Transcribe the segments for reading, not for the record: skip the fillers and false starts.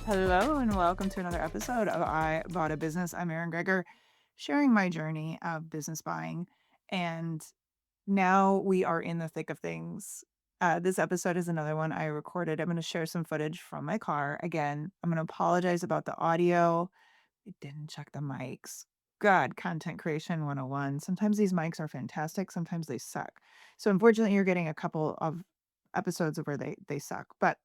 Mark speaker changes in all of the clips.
Speaker 1: Hello and welcome to another episode of I Bought a Business. I'm Erin Greger, sharing my journey of business buying. And now we are in the thick of things. This episode is another one I recorded. I'm going to share some footage from my car. Again, I'm going to apologize about the audio. I didn't check the mics. God, content creation 101. Sometimes these mics are fantastic, sometimes they suck. So unfortunately, you're getting a couple of episodes of where they suck. But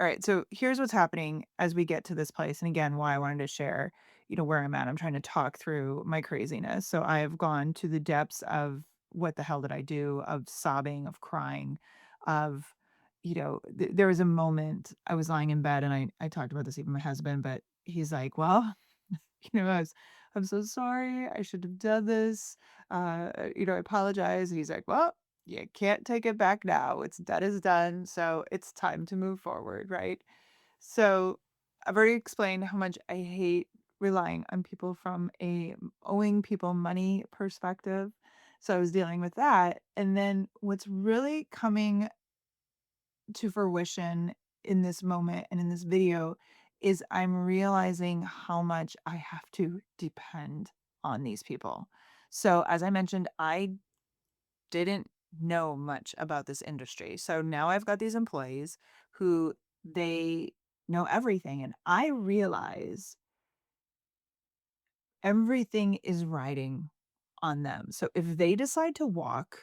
Speaker 1: all right, so here's what's happening as we get to this place, and again, why I wanted to share, where I'm at. I'm trying to talk through my craziness. So I have gone to the depths of what the hell did I do, of sobbing, of crying, of, there was a moment I was lying in bed, and I talked about this even with my husband, but he's like, well, I'm so sorry. I should have done this. I apologize. And he's like, well, you can't take it back now. It's done is done. So it's time to move forward, right? So I've already explained how much I hate relying on people from owing people money perspective. So I was dealing with that. And then what's really coming to fruition in this moment and in this video is I'm realizing how much I have to depend on these people. So, as I mentioned, I didn't know much about this industry. So now I've got these employees who they know everything. And I realize everything is riding on them. So if they decide to walk,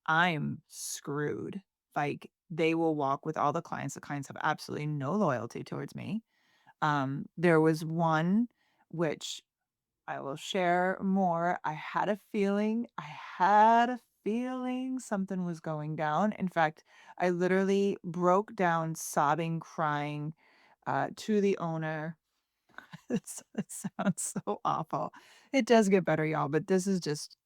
Speaker 1: I'm screwed. Like they will walk with all the clients. The clients have absolutely no loyalty towards me. There was one which I will share more. I had a feeling something was going down. In fact, I literally broke down sobbing, crying to the owner. It sounds so awful. It does get better, y'all, but this is just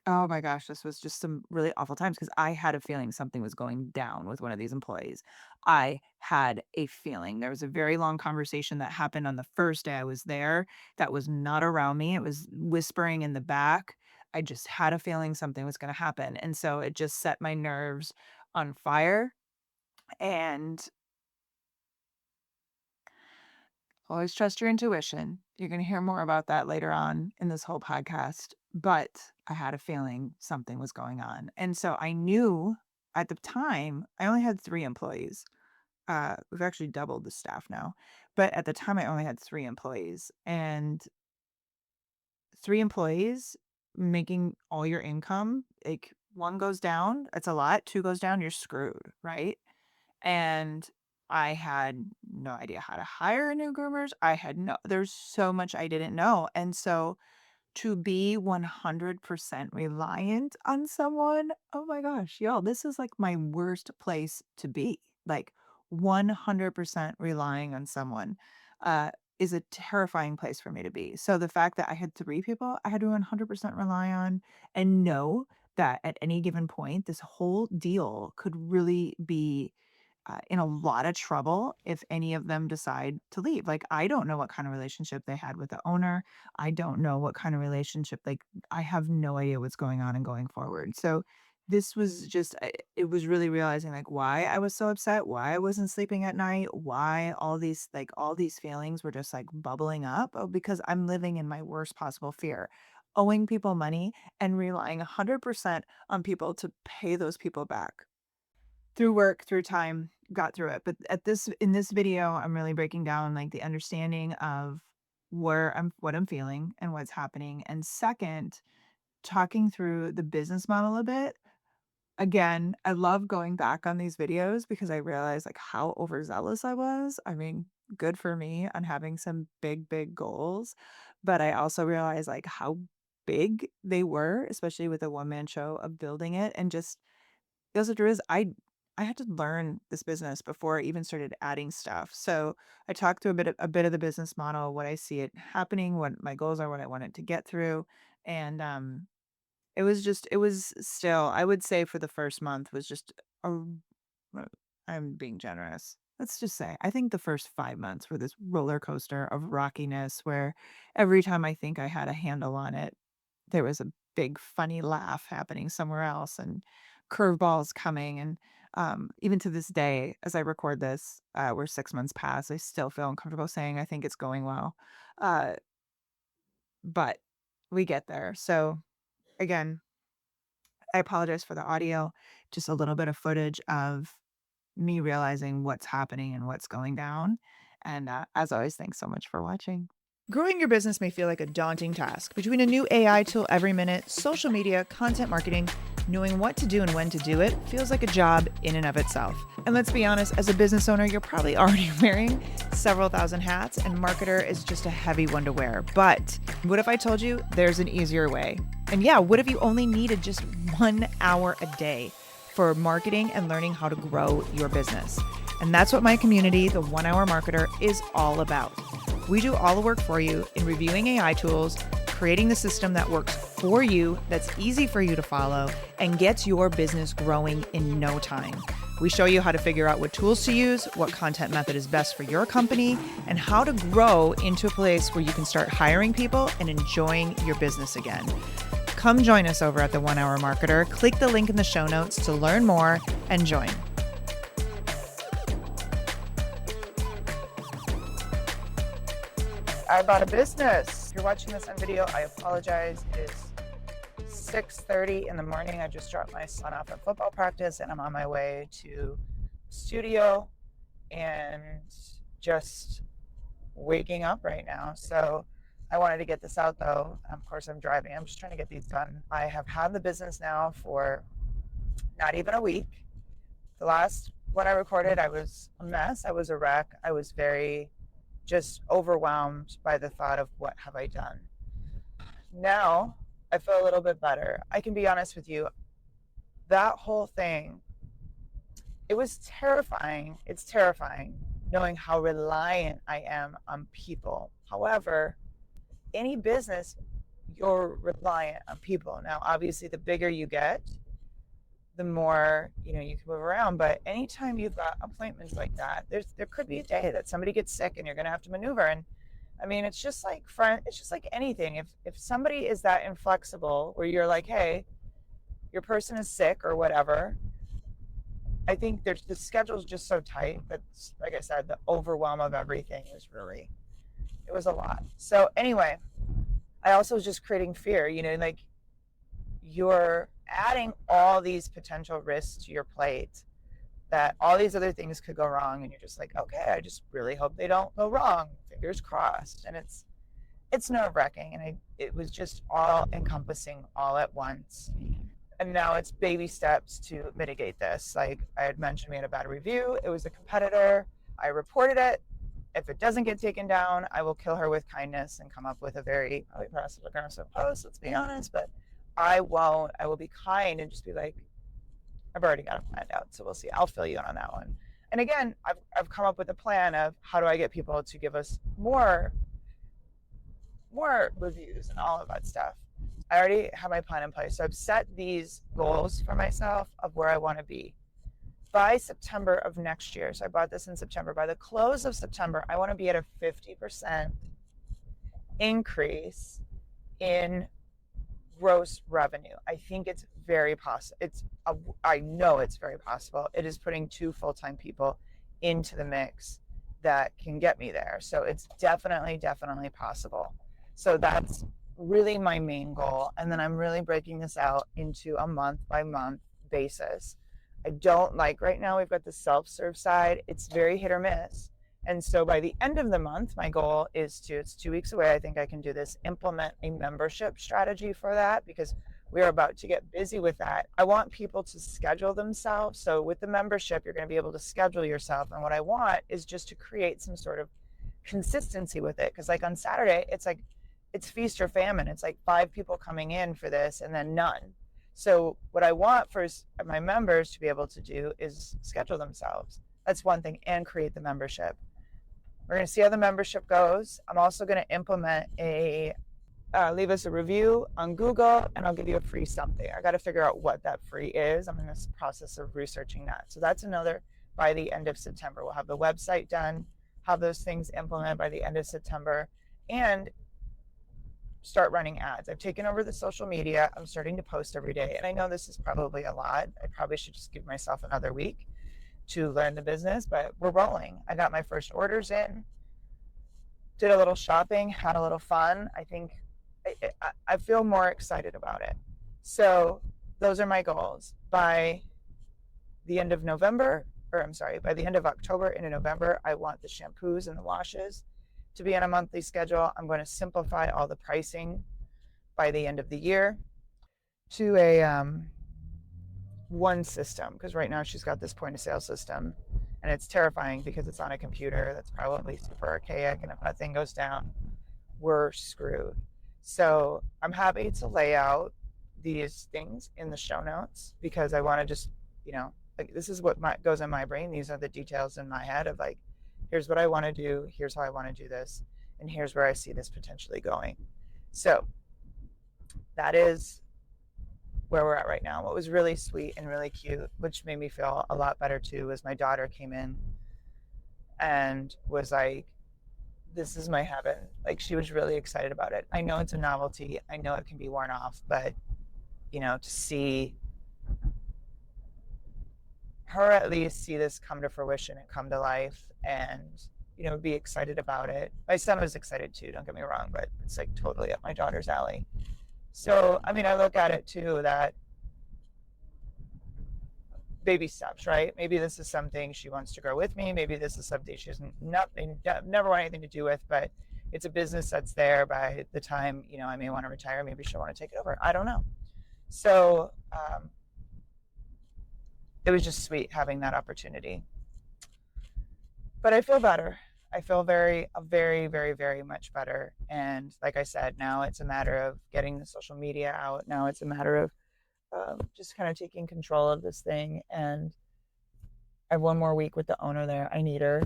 Speaker 1: oh my gosh, this was just some really awful times because I had a feeling something was going down with one of these employees. I had a feeling. There was a very long conversation that happened on the first day I was there that was not around me. It was whispering in the back. I just had a feeling something was going to happen. And so it just set my nerves on fire. And always trust your intuition. You're going to hear more about that later on in this whole podcast. But I had a feeling something was going on. And so I knew at the time, I only had 3 employees. We've actually doubled the staff now. But at the time, I only had 3 employees. And 3 employees making all your income, like one goes down, that's a lot. Two goes down, you're screwed, right? And I had no idea how to hire new groomers. There's so much I didn't know. And so to be 100% reliant on someone, oh my gosh, y'all, this is like my worst place to be. Like 100% relying on someone uh, is a terrifying place for me to be. So the fact that I had 3 people I had to 100% rely on and know that at any given point, this whole deal could really be in a lot of trouble if any of them decide to leave. Like, I don't know what kind of relationship they had with the owner. I don't know what kind of relationship, like, I have no idea what's going on and going forward. So, this was just, it was really realizing like why I was so upset, why I wasn't sleeping at night, why all these feelings were just like bubbling up. Oh, because I'm living in my worst possible fear, owing people money and relying 100% on people to pay those people back through work, through time, got through it. But in this video, I'm really breaking down like the understanding of what I'm feeling and what's happening. And second, talking through the business model a bit. Again, I love going back on these videos because I realize like how overzealous I was. I mean, good for me on having some big, big goals. But I also realize like how big they were, especially with a one-man show of building it and just the also true is I had to learn this business before I even started adding stuff. So I talked through a bit of the business model, what I see it happening, what my goals are, what I wanted to get through. And it was still, I would say for the first month was just a uh, I'm being generous. Let's just say, I think the first 5 months were this roller coaster of rockiness where every time I think I had a handle on it, there was a big funny laugh happening somewhere else and curveballs coming. And Even to this day, as I record this, we're 6 months past. I still feel uncomfortable saying I think it's going well, uh, but we get there. So again, I apologize for the audio. Just a little bit of footage of me realizing what's happening and what's going down. And as always, thanks so much for watching.
Speaker 2: Growing your business may feel like a daunting task. Between a new AI tool every minute, social media, content marketing, knowing what to do and when to do it feels like a job in and of itself. And let's be honest, as a business owner, you're probably already wearing several thousand hats, and marketer is just a heavy one to wear. But what if I told you there's an easier way? And yeah, what if you only needed just 1 hour a day for marketing and learning how to grow your business? And that's what my community, the 1 Hour Marketer, is all about. We do all the work for you in reviewing AI tools, creating the system that works for you, that's easy for you to follow, and gets your business growing in no time. We show you how to figure out what tools to use, what content method is best for your company, and how to grow into a place where you can start hiring people and enjoying your business again. Come join us over at the 1 Hour Marketer. Click the link in the show notes to learn more and join. I bought a business. If you're watching this on video, I apologize. It is 6:30 in the morning. I just dropped my son off at football practice and I'm on my way to the studio and just waking up right now. So I wanted to get this out though. Of course, I'm driving. I'm just trying to get these done. I have had the business now for not even a week. The last one I recorded, I was a mess. I was a wreck. I was very just overwhelmed by the thought of what have I done. Now I feel a little bit better. I can be honest with you. That whole thing, it was terrifying. It's terrifying knowing how reliant I am on people. However, any business, you're reliant on people. Now, obviously, the bigger you get, the more you can move around. But anytime you've got appointments like that, there could be a day that somebody gets sick and you're going to have to maneuver. And I mean, it's just like anything. If somebody is that inflexible, where you're like, hey, your person is sick or whatever, I think the schedule is just so tight that, like I said, the overwhelm of everything it was a lot. So anyway, I also was just creating fear. Like you're adding all these potential risks to your plate, that all these other things could go wrong, and you're just like, okay, I just really hope they don't go wrong, fingers crossed. And it's nerve-wracking, and it was just all encompassing all at once. And now it's baby steps to mitigate this. Like I had mentioned, we had a bad review. It was a competitor. I reported it. If it doesn't get taken down, I will kill her with kindness and come up with a very probably passive aggressive post, let's be honest. But I won't. I will be kind and just be like, I've already got it planned out, so we'll see. I'll fill you in on that one. And again, I've come up with a plan of how do I get people to give us more reviews and all of that stuff. I already have my plan in place. So I've set these goals for myself of where I want to be by September of next year. So I bought this in September. By the close of September, I want to be at a 50% increase in gross revenue. I think it's very possible. I know it's very possible. It is putting 2 full-time people into the mix that can get me there. So it's definitely possible. So that's really my main goal. And then I'm really breaking this out into a month by month basis. I don't like right now, we've got the self-serve side. It's very hit or miss. And so by the end of the month, my goal is it's 2 weeks away. I think I can do this, implement a membership strategy for that, because we're about to get busy with that. I want people to schedule themselves. So with the membership, you're going to be able to schedule yourself. And what I want is just to create some sort of consistency with it. Because like on Saturday, it's feast or famine. It's like 5 people coming in for this and then none. So what I want for my members to be able to do is schedule themselves. That's one thing, and create the membership. We're going to see how the membership goes. I'm also going to implement leave us a review on Google, and I'll give you a free something. I got to figure out what that free is. I'm in this process of researching that. So that's another, by the end of September. We'll have the website done, have those things implemented by the end of September. And start running ads. I've taken over the social media. I'm starting to post every day. And I know this is probably a lot. I probably should just give myself another week to learn the business, but we're rolling. I got my first orders in, did a little shopping, had a little fun. I think I feel more excited about it. So those are my goals. By the end of November, or I'm sorry, by the end of October into November, I want the shampoos and the washes to be on a monthly schedule. I'm going to simplify all the pricing by the end of the year to a one system, because right now she's got this point of sale system and it's terrifying because it's on a computer that's probably super archaic, and if that thing goes down, we're screwed. So I'm happy to lay out these things in the show notes because I want to just, like, this is what goes in my brain. These are the details in my head of like, here's what I want to do, here's how I want to do this, and here's where I see this potentially going. So that is where we're at right now. What was really sweet and really cute, which made me feel a lot better too, was my daughter came in and was like, this is my heaven. Like, she was really excited about it. I know it's a novelty. I know it can be worn off, but to see her at least see this come to fruition and come to life and, be excited about it. My son was excited too, don't get me wrong, but it's like totally up my daughter's alley. So, I mean, I look at it too that baby steps, right? Maybe this is something she wants to grow with me. Maybe this is something she doesn't never want anything to do with, but it's a business that's there by the time, I may want to retire. Maybe she'll want to take it over. I don't know. So it was just sweet having that opportunity. But I feel better. I feel very, very, very much better. And like I said, now it's a matter of getting the social media out. Now it's a matter of just kind of taking control of this thing. And I have one more week with the owner there. I need her.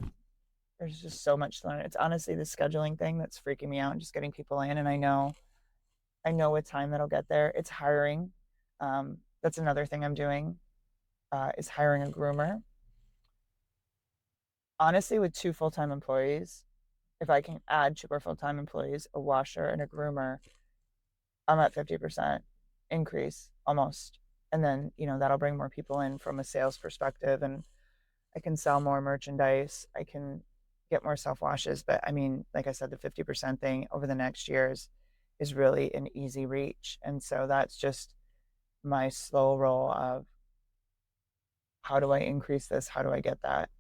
Speaker 2: There's just so much to learn. It's honestly the scheduling thing that's freaking me out and just getting people in. And I know what time that'll get there. It's hiring. That's another thing I'm doing, is hiring a groomer. Honestly, with two full-time employees, if I can add two more full-time employees, a washer and a groomer, I'm at 50% increase almost. And then, that'll bring more people in from a sales perspective, and I can sell more merchandise. I can get more self washes. But I mean, like I said, the 50% thing over the next years is really an easy reach. And so that's just my slow roll of how do I increase this? How do I get that?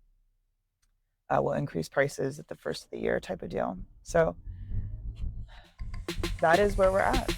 Speaker 2: We'll increase prices at the first of the year type of deal. So that is where we're at.